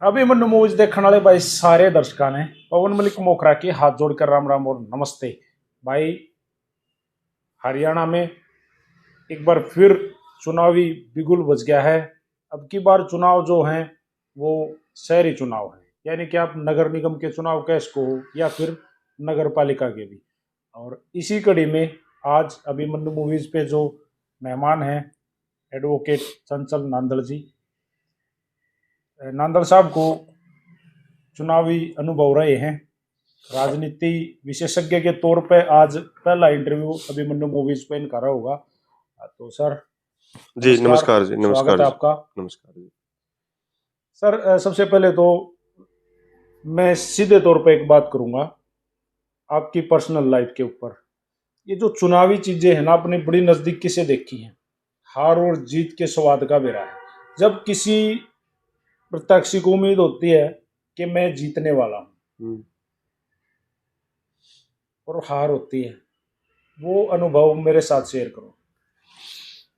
Abhimanyu movies देखने वाले भाई सारे दर्शकों ने पवन मलिक मोखरा के हाथ जोड़कर राम राम और नमस्ते। भाई हरियाणा में एक बार फिर चुनावी बिगुल बज गया है। अब की बार चुनाव जो हैं वो शहरी चुनाव है, यानी कि आप नगर निगम के चुनाव कह इसको हो या फिर नगर पालिका के भी। और इसी कड़ी में आज अभिमन्यु मूवीज पे जो मेहमान हैं एडवोकेट चंचल नांदल जी। नांदल साहब को चुनावी अनुभव रहे हैं, राजनीति विशेषज्ञ के तौर पे आज पहला इंटरव्यू अभिमन्यु मूवीज पे इनका रहा होगा। तो सर जी नमस्कार, नमस्कार जी। स्वागत नमस्कार है जी। आपका। नमस्कार जी। सर सबसे पहले तो मैं सीधे तौर पे एक बात करूंगा आपकी पर्सनल लाइफ के ऊपर। ये जो चुनावी चीजें हैं ना, अपनी बड़ी नजदीकी से देखी हैं। हार और जीत के स्वाद का बेरा है। जब किसी प्रत्याशी को उम्मीद होती है कि मैं जीतने वाला हूँ और हार होती है, वो अनुभव मेरे साथ शेयर करो।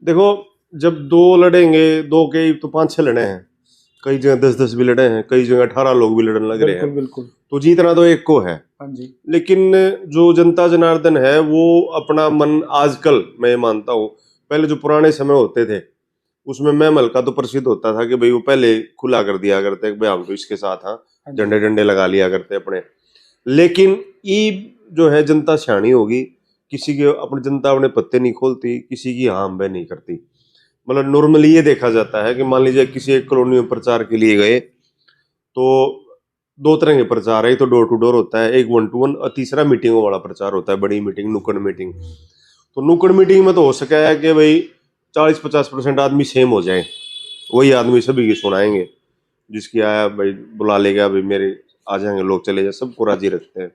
देखो, जब दो लड़ेंगे, दो के तो 5-6 लड़े हैं, कई जगह 10-10 भी लड़े हैं, कई जगह 18 लोग भी लड़ने लग रहे हैं। बिल्कुल बिल्कुल। तो जीतना तो एक को है। हाँ जी। लेकिन जो जनता जनार्दन है वो अपना मन आजकल, मैं ये मानता हूँ, पहले जो पुराने समय होते थे उसमें मैं हल्का तो प्रसिद्ध होता था कि भाई वो पहले खुला कर दिया करते भाई हम तो इसके साथ हाँ, हाँ जी। झंडे डंडे लगा लिया करते अपने। लेकिन ये जो है जनता सियानी होगी, किसी के अपनी जनता अपने पत्ते नहीं खोलती, किसी की हाँ बह नहीं करती। मतलब नॉर्मली ये देखा जाता है कि मान लीजिए किसी एक कॉलोनी में प्रचार के लिए गए तो दो तरह के प्रचार है। एक तो डोर टू डोर होता है, एक 1-to-1, और तीसरा मीटिंगों वाला प्रचार होता है, बड़ी मीटिंग, नुक्कड़ मीटिंग। तो नुक्कड़ मीटिंग में तो हो सका है कि भाई 40-50% आदमी सेम हो जाए, वही आदमी सभी की सुनाएंगे, जिसकी आया भाई बुला लेगा, भाई मेरे आ जाएंगे लोग, चले जाए, सबको राजी रखते हैं।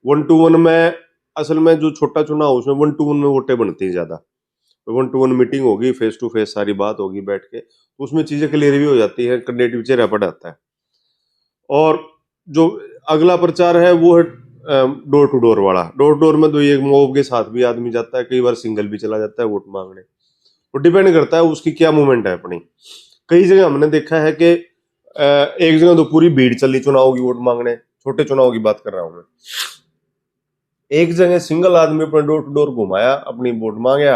1-to-1 में असल में जो छोटा चुनाव उसमें 1-to-1 में वोटें बनती हैं ज्यादा। 1-to-1 मीटिंग होगी, फेस टू फेस सारी बात होगी बैठ के, तो उसमें चीजें क्लियर भी हो जाती है, कैंडिडेट चेहरा पड़ आता है। और जो अगला प्रचार है वो है डोर टू डोर वाला। डोर टू डोर में तो ये मॉब के साथ भी आदमी जाता है, कई बार सिंगल भी चला जाता है वोट मांगने। वो डिपेंड करता है उसकी क्या मूवमेंट है अपनी। कई जगह हमने देखा है कि एक जगह तो पूरी भीड़ चली चुनाव की वोट मांगने, छोटे चुनाव की बात कर रहा हूं मैं। एक जगह सिंगल आदमी अपने डोर टू डोर घुमाया, अपनी वोट मांगया,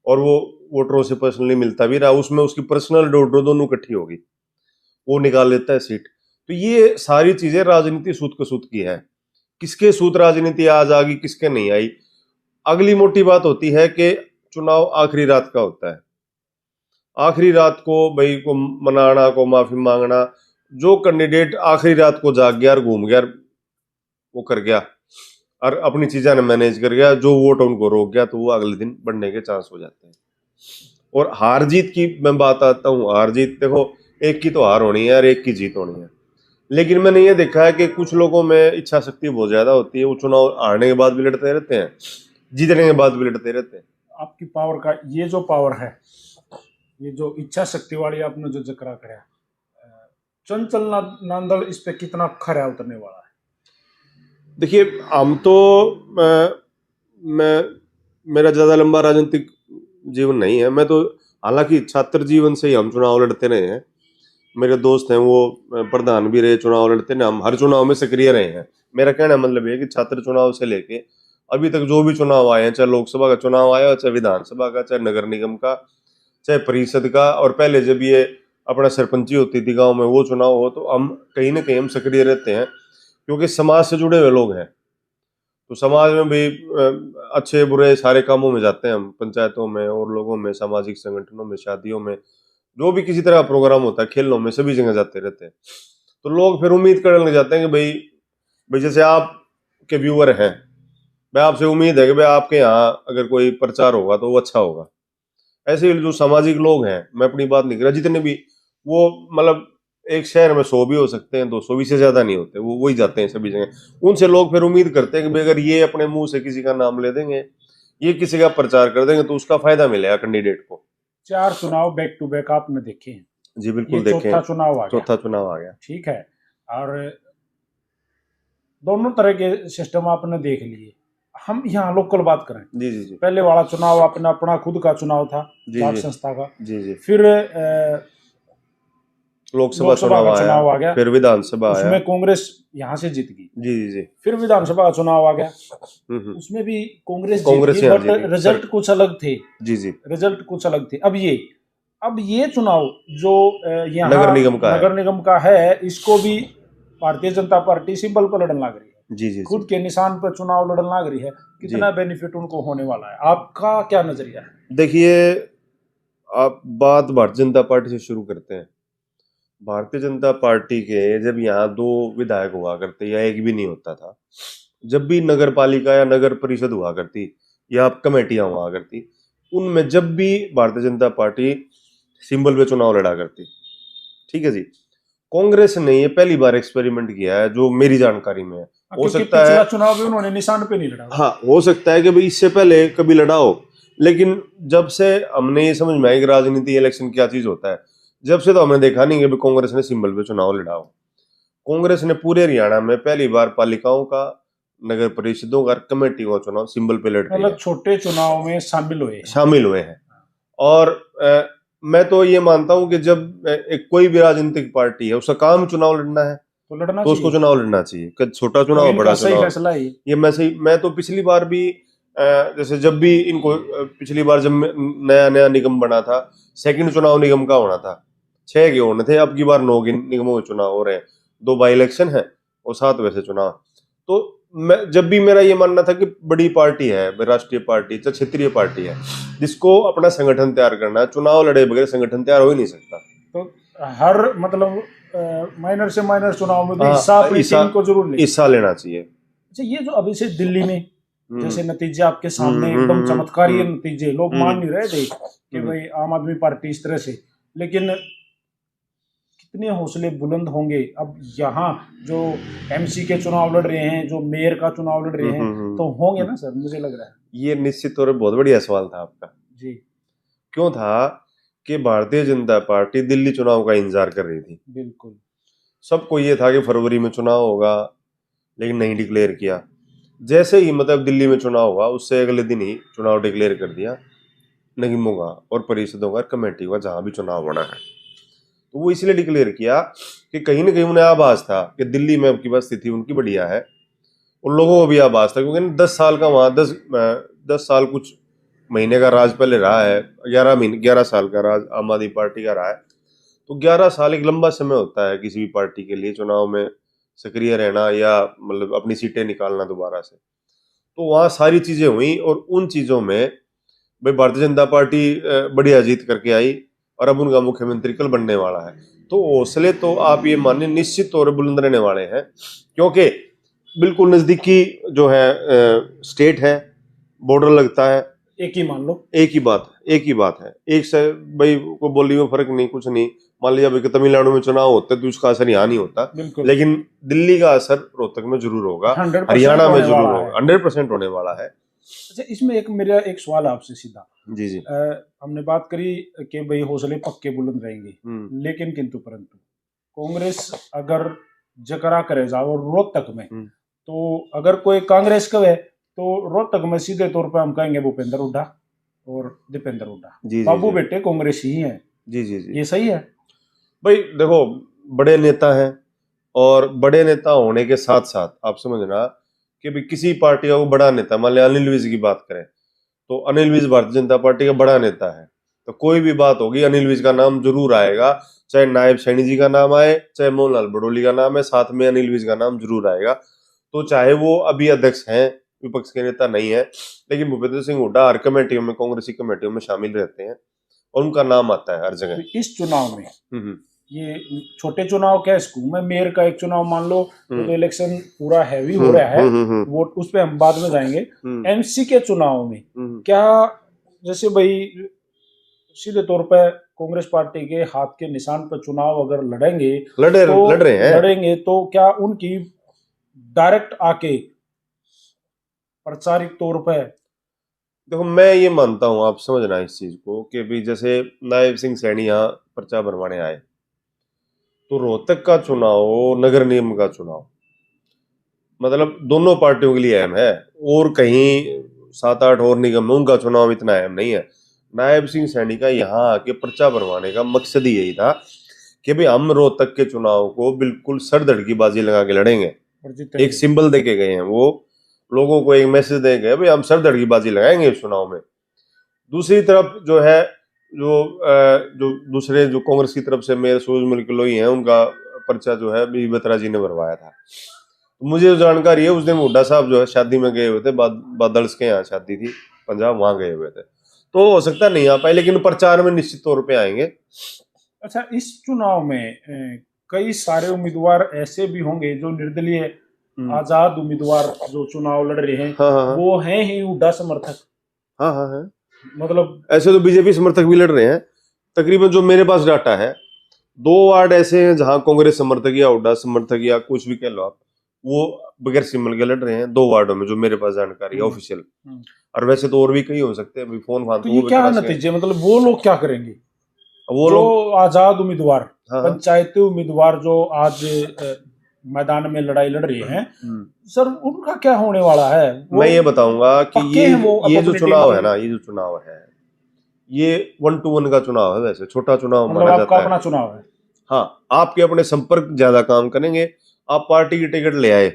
और वो वोटरों से पर्सनली मिलता भी रहा, उसमें उसकी पर्सनल डोर टू दोनों इकट्ठी होगी, वो निकाल लेता है सीट। तो ये सारी चीजें राजनीति सूत कसूत की है। किसके सूत राजनीति आज आ गई, किसके नहीं आई। अगली मोटी बात होती है कि चुनाव आखिरी रात का होता है। आखिरी रात को भाई को मनाना, को माफी मांगना। जो कैंडिडेट आखिरी रात को जाग गया और घूम गया, वो कर गया और अपनी चीजें ने मैनेज कर गया, जो वोट उनको रोक गया, तो वो अगले दिन बढ़ने के चांस हो जाते हैं। और हार जीत की मैं बात आता हूँ, हार जीत देखो, एक की तो हार होनी है और एक की जीत होनी है। लेकिन मैंने ये देखा है कि कुछ लोगों में इच्छा शक्ति बहुत ज्यादा होती है, वो चुनाव हारने के बाद भी लड़ते रहते हैं, जीतने के बाद भी लड़ते रहते हैं। आपकी पावर का ये जो पावर है, ये जो इच्छा शक्ति वाली आपने जो जिक्र कराया, चंचल नांदल इस पे कितना खरा उतरने वाला है? देखिए, हम तो मैं मेरा ज्यादा लंबा राजनीतिक जीवन नहीं है। मैं तो हालांकि छात्र जीवन से ही हम चुनाव लड़ते रहे हैं। मेरे दोस्त हैं वो प्रधान भी रहे, चुनाव लड़ते हैं, हम हर चुनाव में सक्रिय रहे हैं। मेरा कहना मतलब ये है कि छात्र चुनाव से लेके अभी तक जो भी चुनाव आए हैं, चाहे लोकसभा का चुनाव आया, चाहे विधानसभा का, चाहे नगर निगम का, चाहे परिषद का, और पहले जब ये अपना सरपंची होती थी गांव में, वो चुनाव हो, तो हम कहीं ना कहीं हम सक्रिय रहते हैं, क्योंकि समाज से जुड़े हुए लोग हैं। तो समाज में भी अच्छे बुरे सारे कामों में जाते हैं हम, पंचायतों में और लोगों में, सामाजिक संगठनों में, शादियों में, जो भी किसी तरह का प्रोग्राम होता है, खेलों में, सभी जगह जाते रहते हैं। तो लोग फिर उम्मीद करने लग जाते हैं कि भाई भाई जैसे आप के व्यूअर हैं, भाई आपसे उम्मीद है कि भाई आपके यहाँ अगर कोई प्रचार होगा तो वो अच्छा होगा। ऐसे ही जो सामाजिक लोग हैं, मैं अपनी बात नहीं कर रहा, जितने भी, वो मतलब एक शहर में 100 भी हो सकते हैं, 200 भी, से ज्यादा नहीं होते, वो वही जाते हैं सभी जगह। उनसे लोग फिर उम्मीद करते हैं कि भाई अगर ये अपने मुंह से किसी का नाम ले देंगे, ये किसी का प्रचार कर देंगे, तो उसका फायदा मिलेगा कैंडिडेट को। 4 चुनाव बैक टू बैक आपने देखे हैं, जी ये बिल्कुल देखें। चौथा चुनाव आ गया। चौथा चुनाव आ गया। ठीक है। और दोनों तरह के सिस्टम आपने देख लिए। हम यहाँ लोकल बात करें, जी जी जी पहले वाला चुनाव अपना अपना खुद का चुनाव था, जी जाट जी संस्था का। जी जी फिर लोकसभा लोकसभा चुनाव का चुनाव आ आया, गया, फिर विधानसभा आया। उसमें कांग्रेस यहाँ से जीत गई। जी जी जी। फिर विधानसभा का चुनाव आ गया, हम्म। उसमें भी कांग्रेस कांग्रेस जीत गई, यहाँ बट जीती। रिजल्ट कुछ अलग थे। जी जी। रिजल्ट कुछ अलग थे। अब ये चुनाव जो यहाँ नगर निगम का है। नगर निगम का है, इसको भी भारतीय जनता पार्टी सिंबल पर लड़ने लग रही है, जी जी खुद जी। के निशान पर चुनाव लड़ने लग रही है। कितना बेनिफिट उनको होने वाला है, आपका क्या नजरिया है? देखिए, आप बात भारतीय जनता पार्टी से शुरू करते हैं। भारतीय जनता पार्टी के जब यहाँ 2 विधायक हुआ करते या एक भी नहीं होता था, जब भी नगर पालिका या नगर परिषद हुआ करती या कमेटियां हुआ करती, उनमें जब भी भारतीय जनता पार्टी सिंबल पे चुनाव लड़ा करती, ठीक है जी। कांग्रेस ने ये पहली बार एक्सपेरिमेंट किया है जो मेरी जानकारी में है। हो क्योंकि सकता है, पिछला चुनाव भी उन्होंने निशान पे नहीं लड़ा। हाँ हो सकता है कि भाई इससे पहले कभी लड़ा हो, लेकिन जब से हमने ये समझ में आया कि राजनीति इलेक्शन क्या चीज होता है, जब से तो हमने देखा नहीं कि भाई कांग्रेस ने सिंबल पे चुनाव लड़ा हो। कांग्रेस ने पूरे हरियाणा में पहली बार पालिकाओं का, नगर परिषदों का, कमेटी का चुनाव सिंबल पे लड़ रही है, मतलब छोटे चुनाव में शामिल हुए हैं। और मैं तो ये मानता हूं कि जब एक कोई भी राजनीतिक पार्टी है, उसका काम चुनाव लड़ना है, तो लड़ना तो उसको चाहिए। चुनाव लड़ना चाहिए, कि छोटा तो चुनाव इनका बड़ा सही चुनाव। फैसला है ये। ये मैं तो पिछली बार भी जैसे जब भी इनको पिछली बार जब नया नया निगम बना था, सेकंड चुनाव निगम का होना था, 6 के होने थे, अब की बार 9 के निगमों के चुनाव हो रहे हैं, 2 बाई इलेक्शन है और 7 वैसे चुनाव। तो मैं जब भी मेरा ये मानना था कि बड़ी पार्टी है, राष्ट्रीय पार्टी चाहे क्षेत्रीय पार्टी है, जिसको अपना संगठन तैयार करना है, चुनाव लड़े बगैर संगठन तैयार हो ही नहीं सकता। तो हर मतलब माइनर से माइनर चुनाव में भी हिस्सा अपनी टीम को जरूर ले, हिस्सा लेना चाहिए। अच्छा, ये जो अभी से दिल्ली में जैसे नतीजे आपके सामने एकदम चमत्कारी नतीजे, लोग मान नहीं रहे थे कि भाई आम आदमी पार्टी इस तरह से, लेकिन कितने हौसले बुलंद होंगे। अब यहाँ जो एमसी के चुनाव लड़ रहे हैं, जो मेयर का चुनाव लड़ रहे हैं, तो होंगे ना सर, मुझे लग रहा है। ये निश्चित तौर पर बहुत बढ़िया सवाल था आपका जी। क्यों था कि भारतीय जनता पार्टी दिल्ली चुनाव का इंतजार कर रही थी। बिल्कुल, सबको ये था कि फरवरी में चुनाव होगा, लेकिन नहीं डिक्लेयर किया। जैसे ही मतलब दिल्ली में चुनाव हुआ, उससे अगले दिन ही चुनाव डिक्लेयर कर दिया, निगमों का और परिषदों का, कमेटी का, जहां भी चुनाव होना है। तो वो इसलिए डिक्लेयर किया कि कहीं ना कहीं उन्हें आभास था कि दिल्ली में अब की बात स्थिति उनकी बढ़िया है। उन लोगों को भी आभास था, क्योंकि 10 साल का वहां 10 साल कुछ महीने का राज पहले रहा है, 11 साल का राज आम आदमी पार्टी का रहा है। तो 11 साल एक लंबा समय होता है किसी भी पार्टी के लिए, चुनाव में सक्रिय रहना या मतलब अपनी सीटें निकालना दोबारा से। तो वहाँ सारी चीजें हुई और उन चीजों में भाई भारतीय जनता पार्टी बढ़िया जीत करके आई और अब उनका मुख्यमंत्री कल बनने वाला है। तो हौसले तो आप ये मानिए निश्चित तौर पर बुलंद रहने वाले हैं, क्योंकि बिल्कुल नजदीकी जो है स्टेट है, बॉर्डर लगता है। एक ही मान लो, एक ही बात है, एक से भाई को बोली में फर्क नहीं, कुछ नहीं। मान लीजिए भाई तमिलनाडु में चुनाव होता है तो उसका असर यहाँ नहीं होता, लेकिन दिल्ली का असर रोहतक में जरूर होगा, हरियाणा में जरूर होगा, 100% होने वाला है। अच्छा, इसमें मेरा एक सवाल आपसे सीधा। जी जी। हमने बात करी कि भाई हौसले पक्के बुलंद रहेंगे, लेकिन किंतु परंतु कांग्रेस अगर जकरा करे जाओ रोहतक में, तो अगर कोई कांग्रेस का है तो रोहतक में सीधे तौर पर हम कहेंगे भूपेंद्र हुड्डा और दीपेंद्र हुड्डा, बाबू बेटे कांग्रेस ही है। जी जी जी, ये सही है भाई। देखो, बड़े नेता हैं और बड़े नेता होने के साथ साथ आप समझना कि भी किसी पार्टी का वो बड़ा नेता, मान लिया अनिल विज की बात करें तो अनिल विज भारतीय जनता पार्टी का बड़ा नेता है, तो कोई भी बात होगी अनिल विज का नाम जरूर आएगा, चाहे नायब सैनी जी का नाम आए, चाहे मोहनलाल बडोली का नाम है, साथ में अनिल विज का नाम जरूर आएगा। तो चाहे वो अभी अध्यक्ष हैं, विपक्ष के नेता नहीं है, लेकिन भूपेंद्र सिंह हुड्डा हर कमेटियों में, कांग्रेसी कमेटियों में शामिल रहते हैं और उनका नाम आता है हर जगह। तो इस चुनाव में ये छोटे चुनाव क्या, स्कूल में मेयर का एक चुनाव मान लो, तो इलेक्शन पूरा हैवी हो रहा है, वोट उस पर हम बाद में जाएंगे। एमसी के चुनाव में क्या, जैसे भाई सीधे तौर पर कांग्रेस पार्टी के हाथ के निशान पर चुनाव अगर लड़ेंगे तो क्या उनकी डायरेक्ट आके प्रचारिक तौर पर, देखो मैं ये मानता हूं, आप समझना इस चीज को कि भी जैसे नायब सिंह सैनी यहाँ पर्चा भरवाने आए, तो रोहतक का चुनाव, नगर निगम का चुनाव, मतलब दोनों पार्टियों के लिए अहम है, और कहीं 7-8 और निगम में उनका चुनाव इतना अहम नहीं है। नायब सिंह सैनी का यहाँ आके पर्चा भरवाने का मकसद ही यही था कि भाई हम रोहतक के चुनाव को बिल्कुल सरदड़ की बाजी लगा के लड़ेंगे। और जीतेंगे। एक सिंबल दे के गए हैं वो, लोगों को एक मैसेज दे गए भाई हम सरदड़ की बाजी लगाएंगे इस चुनाव में। दूसरी तरफ जो है, जो दूसरे जो कांग्रेस की तरफ से मेयर सूरजमल किलोई हैं, उनका पर्चा जो है बीबी बत्रा जी ने भरवाया था। तो मुझे जो जानकारी है, उस दिन हुड्डा साहब जो है शादी में गए हुए थे, बादल्स के यहाँ शादी थी पंजाब, वहां गए हुए थे, तो हो सकता नहीं आ पाए, लेकिन प्रचार में निश्चित तौर पे आएंगे। अच्छा, इस चुनाव में कई सारे उम्मीदवार ऐसे भी होंगे जो निर्दलीय आजाद उम्मीदवार जो चुनाव लड़ रहे हैं, हाँ। वो हैं ही हुड्डा समर्थक। हाँ है। मतलब ऐसे तो बीजेपी समर्थक भी लड़ रहे हैं। तकरीबन जो मेरे पास डाटा है, 2 वार्ड ऐसे हैं जहां कांग्रेस समर्थक या हुड्डा समर्थक या कुछ भी कह लो आप, वो बगैर सिंबल के लड़ रहे हैं 2 वार्डों में, जो मेरे पास जानकारी है ऑफिशियल। और वैसे तो और भी कई हो सकते हैं, अभी फोन फान तो ये क्या नतीजे, मतलब वो लोग क्या करेंगे, वो जो लोग आजाद उम्मीदवार, हाँ। पंचायती उम्मीदवार जो आज मैदान में लड़ाई लड़ रहे हैं, सर उनका क्या होने वाला है? मैं ये बताऊंगा कि ये जो चुनाव है ना, ये जो चुनाव है, ये 1 to 1 का चुनाव है। वैसे छोटा चुनाव मतलब माना आपका जाता है। अपना चुनाव है। हाँ, आपके अपने संपर्क ज्यादा काम करेंगे, आप पार्टी की टिकट ले आए,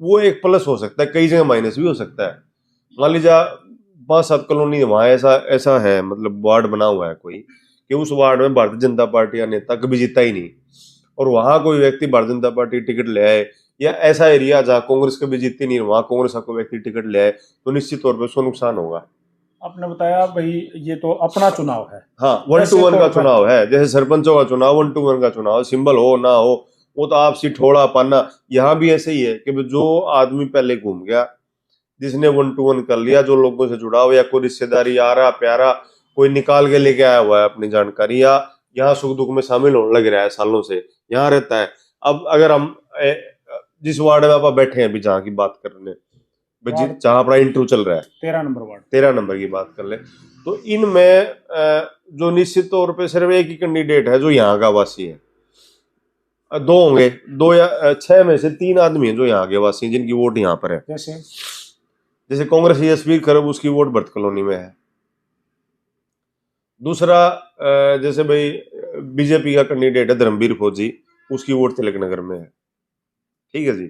वो एक प्लस हो सकता है, कई जगह माइनस भी हो सकता है। मान लीजिए 5-7 कॉलोनी वहां ऐसा है, मतलब वार्ड बना हुआ है कोई, कि उस वार्ड में भारतीय जनता पार्टी का नेता कभी जीता ही नहीं, और वहां कोई व्यक्ति भारतीय जनता पार्टी टिकट ले आए, या ऐसा एरिया जहाँ कांग्रेस कभी जीती नहीं, वहां कांग्रेस का कोई व्यक्ति टिकट ले आए, तो निश्चित तौर पर उसको नुकसान होगा। आपने बताया भाई ये तो अपना चुनाव है। हाँ, 1 to 1 का चुनाव है। जैसे सरपंचों का चुनाव 1 to 1 का चुनाव, सिंबल हो ना हो वो तो आपसी ठोड़ा पाना। यहाँ भी ऐसे ही है कि जो आदमी पहले घूम गया, जिसने 1 to 1 कर लिया, जो लोगों से जुड़ा हो, या कोई रिश्तेदारी आ रहा प्यारा कोई निकाल के लेके आया हुआ है अपनी जानकारी, या यहाँ सुख दुख में शामिल होने लग रहा है, सालों से यहाँ रहता है। अब अगर हम जिस वार्ड में आप बैठे हैं अभी, जहाँ की बात कर रहे हैं, जहां अपना इंटरव्यू चल रहा है, 13 नंबर वार्ड, 13 नंबर की बात कर ले, तो इनमें जो निश्चित तौर पे सिर्फ एक ही कैंडिडेट है जो यहाँ का वासी है। 2 होंगे, 2 या 6 में से 3 आदमी हैं जो यहाँ के वासी हैं, जिनकी वोट यहाँ पर है। जैसे कांग्रेस यशवीर खरब, उसकी वोट भरत कॉलोनी में है। दूसरा जैसे भाई बीजेपी का कैंडिडेट है धर्मवीर फौजी, उसकी वोट तिलक नगर में है। ठीक है जी।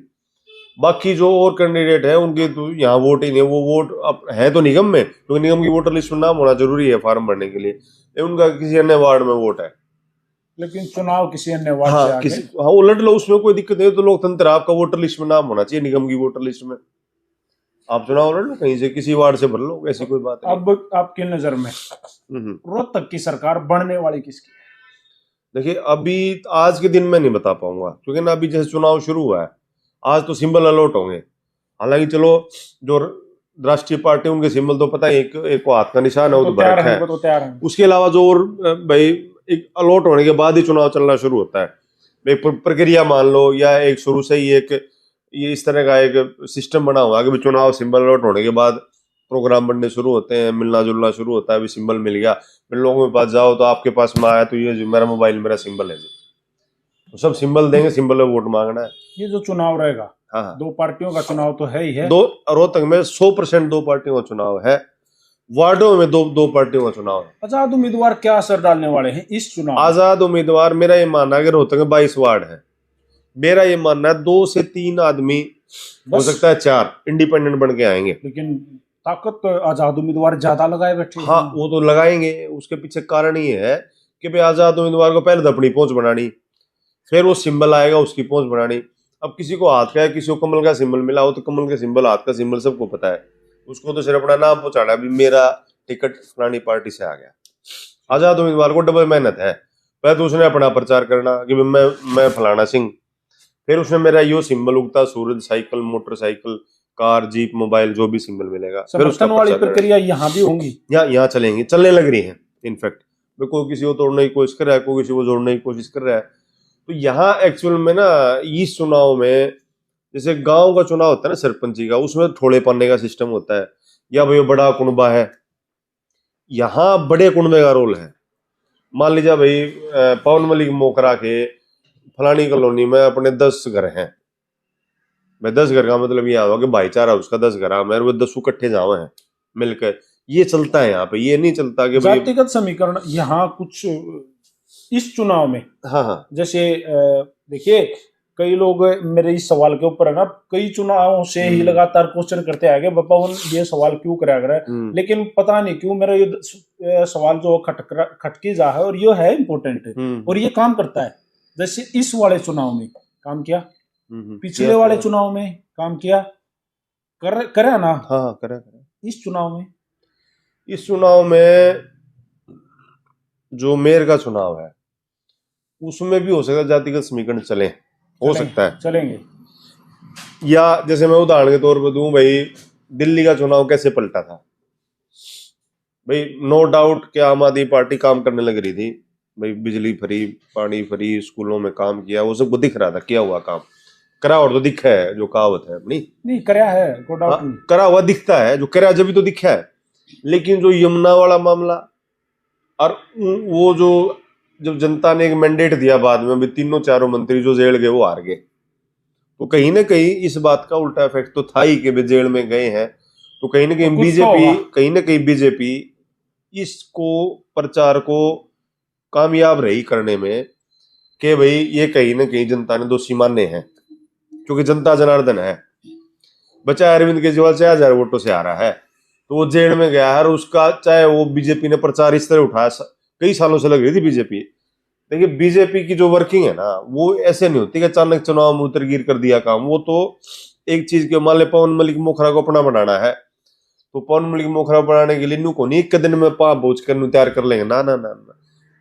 बाकी जो और कैंडिडेट है उनके तो यहाँ वोट ही नहीं, वो वोट अब है तो निगम में, क्योंकि निगम की वोटर लिस्ट में नाम होना जरूरी है फॉर्म भरने के लिए, उनका किसी अन्य वार्ड में वोट है, लेकिन चुनाव किसी अन्य वार्ड से आगे। हाँ, वो लड़ लो, उसमें कोई दिक्कत नहीं। तो लोकतंत्र, आपका वोटर लिस्ट में नाम होना चाहिए, निगम की वोटर लिस्ट में। आप चुनाव लड़ लो कहीं से, किसी वार्ड से भर लो, ऐसी कोई बात नहीं। अब आपकी नजर में रोहतक की सरकार बनने वाली किसकी है? देखिए, अभी आज के दिन में नहीं बता पाऊंगा, क्योंकि ना अभी जैसे चुनाव शुरू हुआ है, आज तो सिंबल अलॉट होंगे। हालांकि चलो, जो राष्ट्रीय पार्टी उनके सिंबल तो पता है, एक को हाथ का निशान है, वो तो भर रखा है। उसके अलावा जो और भाई एक अलॉट होने के बाद ही चुनाव चलना शुरू होता है। एक प्रक्रिया मान लो, या एक शुरू से ही एक ये इस तरह का एक सिस्टम बना हुआ है कि चुनाव सिंबल अलॉट होने के बाद प्रोग्राम बनने शुरू होते हैं, मिलना जुलना शुरू होता है। अभी सिंबल मिल गया, फिर लोगों के पास जाओ तो आपके पास में आया तो ये मेरा मोबाइल मेरा सिंबल है जी, तो सब सिंबल देंगे, सिंबल में वोट मांगना है। ये जो चुनाव रहेगा, हाँ, 2 पार्टियों का चुनाव तो है ही है। रोहतक में 100% 2 पार्टियों का चुनाव है, वार्डों में 2 पार्टियों का चुनाव है। आजाद उम्मीदवार क्या असर डालने वाले हैं इस चुनाव? आजाद उम्मीदवार, मेरा ये मानना है कि रोहतक में 22 वार्ड है, मेरा ये मानना है 2 से 3 आदमी, हो सकता है 4 इंडिपेंडेंट बन के आएंगे। लेकिन ताकत आजाद उम्मीदवार ज्यादा लगाए बैठे। हाँ, वो तो लगाएंगे। उसके पीछे कारण ये है कि भाई आजाद उम्मीदवार को पहले तो अपनी पहुंच बनानी, फिर वो सिंबल आएगा उसकी पहुंच बनानी। अब किसी को हाथ का है, किसी को कमल का सिंबल मिला हो, तो कमल के सिंबल, हाथ का सिंबल सबको पता है, उसको तो सिर्फ अपना नाम पहुंचाना, अभी मेरा टिकट फलानी पार्टी से आ गया। आजाद उम्मीदवार को डबल मेहनत है, पहले तो उसने अपना प्रचार करना कि मैं फलाना सिंह, फिर उसने मेरा यो सिंबल उगता सूरज, cycle, motorcycle, car, jeep, mobile, जो भी सिंबल मिलेगा, फिर उसका वाली प्रक्रिया यहाँ भी होंगी, यहाँ चलेंगी, चलने लग रही है। इनफैक्ट कोई किसी को तोड़ने की कोशिश कर रहा है, कोई किसी को जोड़ने की कोशिश कर रहा है। तो यहाँ एक्चुअल में ना, इस चुनाव में जैसे गांव का चुनाव होता है ना सरपंची का, उसमें थोड़े पन्ने का सिस्टम होता है, या भाई बड़ा कुनबा है, यहाँ बड़े कुनबे का रोल है। मान लीजिए भाई पवन मलिक मोकरा के फलानी कॉलोनी में अपने 10 घर हैं, मैं 10 घर का मतलब ये हुआ कि भाईचारा उसका 10 घर है, मेरे वो 10 इकट्ठे जावे हैं मिलकर, ये चलता है यहाँ पे। ये नहीं चलता कि जातिगत समीकरण यहाँ कुछ इस चुनाव में हाँ हाँ जैसे देखिए, कई लोग मेरे इस सवाल के ऊपर है ना, कई चुनावों से ही लगातार क्वेश्चन करते आ गए, बाबा ये सवाल क्यों कराया गया है, लेकिन पता नहीं क्यों मेरा ये सवाल जो खटकी जा है, और ये है इम्पोर्टेंट, और ये काम करता है। जैसे इस वाले चुनाव में काम किया, पिछले वाले चुनाव में काम किया, करा ना? हाँ करा। इस चुनाव में जो मेयर का चुनाव है उसमें भी हो सकता है जातिगत समीकरण हो सकता है, चलेंगे। या जैसे मैं उदाहरण के तौर पर दूं भाई, दिल्ली का चुनाव कैसे पलटा था भाई, नो डाउट कि आम आदमी पार्टी काम करने लग रही थी भाई, बिजली फ्री, पानी फ्री, स्कूलों में काम किया, वो सबको दिख रहा था किया हुआ काम, करा और तो दिखा है, जो कहावत है अपनी, नहीं करा है, करा हुआ दिखता है, जो करा जब भी तो दिखा है। लेकिन जो यमुना वाला मामला, और वो जो जब जनता ने एक मैंडेट दिया बाद में, भी तीनों चारों मंत्री जो जेल गए वो हार गए, तो कहीं ना कहीं इस बात का उल्टा इफेक्ट तो था ही कि वे जेल में गए हैं, तो कहीं ना कहीं बीजेपी इसको प्रचार को कामयाब रही करने में कि भाई ये कहीं ना कहीं जनता ने दोषी माने हैं, क्योंकि जनता जनार्दन है। बचा अरविंद केजरीवाल 4,000 वोटों से आ रहा है, तो वो जेल में गया है, और उसका चाहे वो बीजेपी ने प्रचार इस तरह उठाया, कई सालों से लग रही थी बीजेपी। देखिए बीजेपी की जो वर्किंग है ना, वो ऐसे नहीं होती कि अचानक चुनाव में उतर गिर कर दिया काम। वो तो एक चीज के, मान ले पवन मलिक मोखरा को अपना बनाना है, तो पवन मलिक मोखरा बनाने के लिए नू को नहीं एक दिन में पाप बोझ कर तैयार कर लेंगे, ना ना ना ना,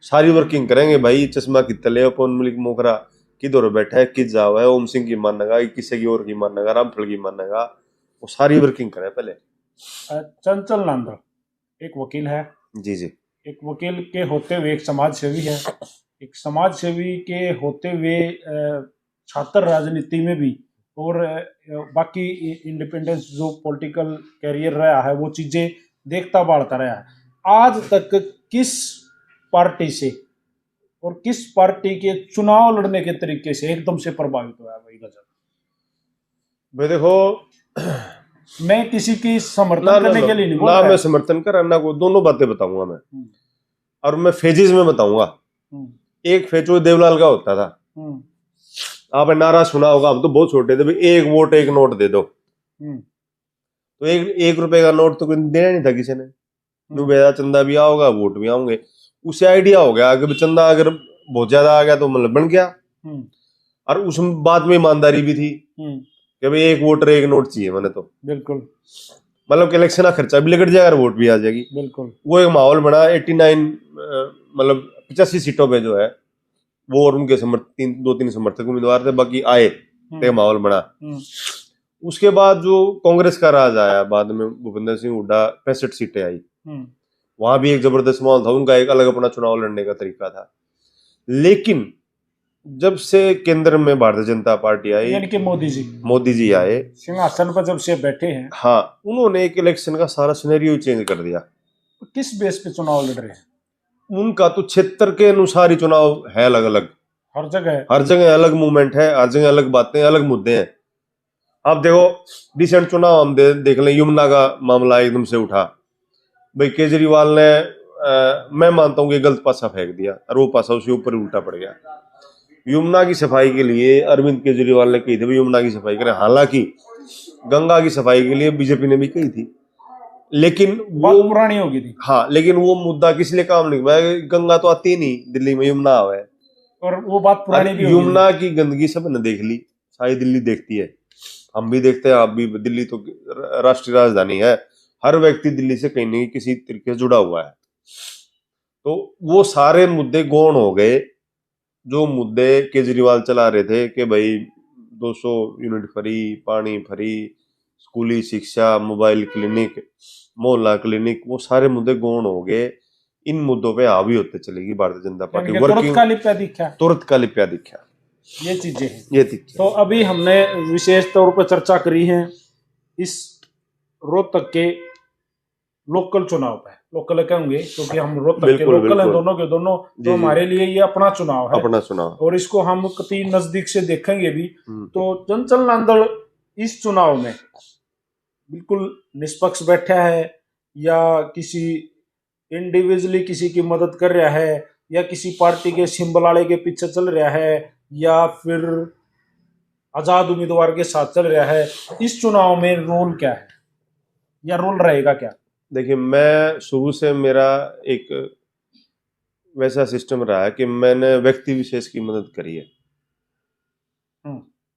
सारी वर्किंग करेंगे भाई। चश्मा कितना ले पवन मलिक मोखरा, किधर बैठा है, किस जावा है, ओम सिंह की मानेगा, किसी की और की मानेगा, रामफल की मानेगा, वो सारी वर्किंग करें पहले। चंचल नांदल एक वकील है, जी जी, एक वकील के होते हुए एक समाज सेवी है, एक समाज सेवी के होते हुए छात्र राजनीति में भी, और बाकी इंडिपेंडेंस जो पॉलिटिकल कैरियर रहा है वो चीजें देखता बढ़ता रहा है। आज तक किस पार्टी से और किस पार्टी के चुनाव लड़ने के तरीके से एकदम से प्रभावित हुआ है भाई गजब? भाई देखो, मैं किसी की समर्थन करने के लिए नहीं बोल ना रहा, मैं समर्थन कर ना को, दोनों बातें बताऊंगा मैं, और मैं फेजेस में बताऊंगा। एक फेज वो देवलाल का होता था, आपने नारा सुना होगा, हम तो बहुत छोटे थे, भाई एक वोट एक नोट दे दो, तो एक रुपए का नोट तो कोई देना नहीं था किसी ने, बेजा चंदा भी आओगा वोट भी आओगे। उसे आइडिया हो गया कि चंदा अगर बहुत ज्यादा आ गया तो मतलब बन गया, और उस बात में ईमानदारी भी थी कि भाई एक वोटर एक नोट चाहिए मैंने, तो बिल्कुल मतलब इलेक्शन का खर्चा भी लगट जाएगा, वोट भी आ जाएगी। बिल्कुल वो एक माहौल बना 89 मतलब 85 सीटों पे जो है वो, और उनके दो तीन समर्थक उम्मीदवार थे, बाकी आए तो माहौल बना। उसके बाद जो कांग्रेस का राज आया, बाद में भूपेंद्र सिंह हुड्डा 65 सीटें आई, वहां भी एक जबरदस्त माहौल था, उनका एक अलग अपना चुनाव लड़ने का तरीका था। लेकिन जब से केंद्र में भारतीय जनता पार्टी आई, यानी कि मोदी जी आए सिंहासन पर, जब से बैठे हैं, हाँ, उन्होंने एक इलेक्शन का सारा सिनेरियो चेंज कर दिया। किस बेस पे चुनाव लड़ रहे हैं? उनका तो क्षेत्र के अनुसार ही चुनाव है, अलग अलग, हर जगह अलग मूवमेंट है, हर जगह अलग बातें, अलग मुद्दे हैं। आप देखो रिसेंट चुनाव हम देख लें, यमुना का मामला एकदम से उठा भाई, केजरीवाल ने मैं मानता हूं कि गलत पासा फेंक दिया, और वो पासा उसके ऊपर उल्टा पड़ गया। यमुना की सफाई के लिए अरविंद केजरीवाल ने कही थी यमुना की सफाई करें, हालांकि गंगा की सफाई के लिए बीजेपी ने भी कही थी, लेकिन वो पुरानी होगी थी। हाँ, लेकिन वो मुद्दा किस लिए काम नहीं हुआ, गंगा तो आती नहीं दिल्ली में, यमुना है, और वो बात पुरानी भी होगी। यमुना की गंदगी सब ने देख ली, सारी दिल्ली देखती है, हम भी देखते हैं, आप भी। दिल्ली तो राष्ट्रीय राजधानी है, हर व्यक्ति दिल्ली से कहीं नहीं किसी तरीके से जुड़ा हुआ है, तो वो सारे मुद्दे गौण हो गए। जो मुद्दे केजरीवाल चला रहे थे कि भाई 200 यूनिट फ्री, पानी फ्री, स्कूली शिक्षा, मोबाइल क्लिनिक, मोहल्ला क्लिनिक, वो सारे मुद्दे गौण हो गए। इन मुद्दों पे हावी होते चलेगी भारतीय जनता पार्टी, वर्किंग तुरंत का लिप्या दिखा, ये चीजें हैं। तो अभी हमने विशेष तौर पर चर्चा करी है इस रोहतक के लोकल चुनाव पे, लोकल कहेंगे क्योंकि हम रोहतक के लोकल हैं, दोनों के दोनों, तो हमारे लिए ये अपना चुनाव है, अपना चुनाव, और इसको हम कति नजदीक से देखेंगे भी। तो चंचल नांदल इस चुनाव में बिल्कुल निष्पक्ष बैठा है, या किसी इंडिविजुअली किसी की मदद कर रहा है, या किसी पार्टी के सिंबल वाले के पीछे चल रहा है, या फिर आजाद उम्मीदवार के साथ चल रहा है? इस चुनाव में रोल क्या है या रोल रहेगा क्या? देखिए, मैं शुरू से मेरा एक वैसा सिस्टम रहा है कि मैंने व्यक्ति विशेष की मदद करी है।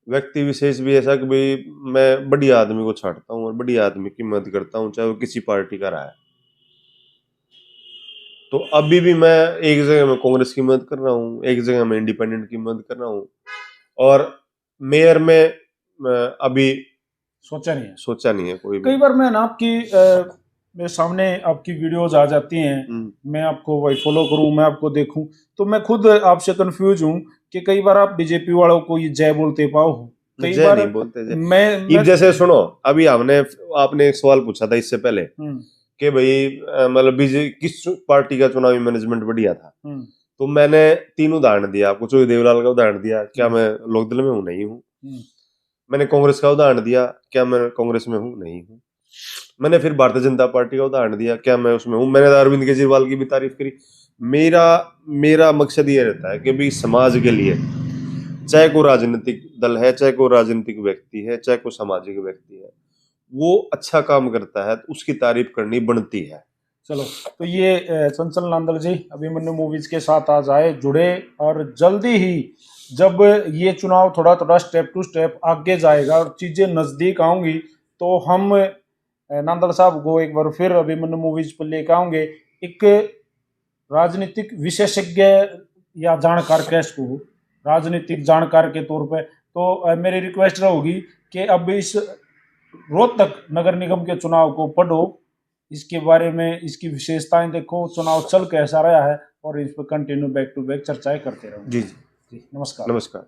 व्यक्ति विशेष भी ऐसा कि भाई मैं बढ़िया आदमी को छांटता हूँ और बढ़िया आदमी की मदद करता हूँ, चाहे वो किसी पार्टी का रहा है। तो अभी भी मैं एक जगह में कांग्रेस की मदद कर रहा हूँ, एक जगह में इंडिपेंडेंट की मदद कर रहा हूँ, और मेयर में अभी सोचा नहीं है कोई भी। कई बार मैं ना आपकी मेरे सामने आपकी वीडियोज आ जाती हैं, मैं आपको वही फॉलो करूं, मैं आपको देखूं, तो मैं खुद आपसे कंफ्यूज हूं कि कई बार आप बीजेपी वालों को ये जय बोलते पाओ, कई जय बार नहीं बोलते जय। मैं जैसे सुनो, अभी आपने एक सवाल पूछा था इससे पहले कि भाई मतलब बीजेपी किस पार्टी का चुनावी मैनेजमेंट बढ़िया था, तो मैंने 3 उदाहरण दिया आपको। चौधरी देवलाल का उदाहरण दिया, क्या मैं लोकदल में हूँ? नहीं हूँ। मैंने कांग्रेस का उदाहरण दिया, क्या मैं कांग्रेस में हूँ? नहीं हूँ। मैंने फिर भारतीय जनता पार्टी का उदाहरण दिया, क्या मैं उसमें हूँ? मैंने अरविंद केजरीवाल की भी तारीफ करी। मेरा मकसद ये रहता है कि भाई समाज के लिए, चाहे कोई राजनीतिक दल है, चाहे कोई राजनीतिक व्यक्ति है, चाहे कोई सामाजिक व्यक्ति है, वो अच्छा काम करता है तो उसकी तारीफ करनी बनती है। चलो, तो ये चंचल नांदल जी अभिमन्यु मूवीज के साथ आज आए, जुड़े, और जल्दी ही जब ये चुनाव थोड़ा थोड़ा स्टेप टू स्टेप आगे जाएगा और चीजें नजदीक आऊंगी, तो हम नांदल साहब को एक बार फिर अभिमन्यु मूवीज पर लेकर आऊंगे, एक राजनीतिक विशेषज्ञ या जानकार कह इसको, राजनीतिक जानकार के तौर पे। तो मेरी रिक्वेस्ट रहेगी कि अब इस रोहतक नगर निगम के चुनाव को पढ़ो, इसके बारे में इसकी विशेषताएं देखो, चुनाव चल कैसा रहा है, और इस पर कंटिन्यू बैक टू बैक चर्चाएं करते रहो। जी जी, नमस्कार। नमस्कार।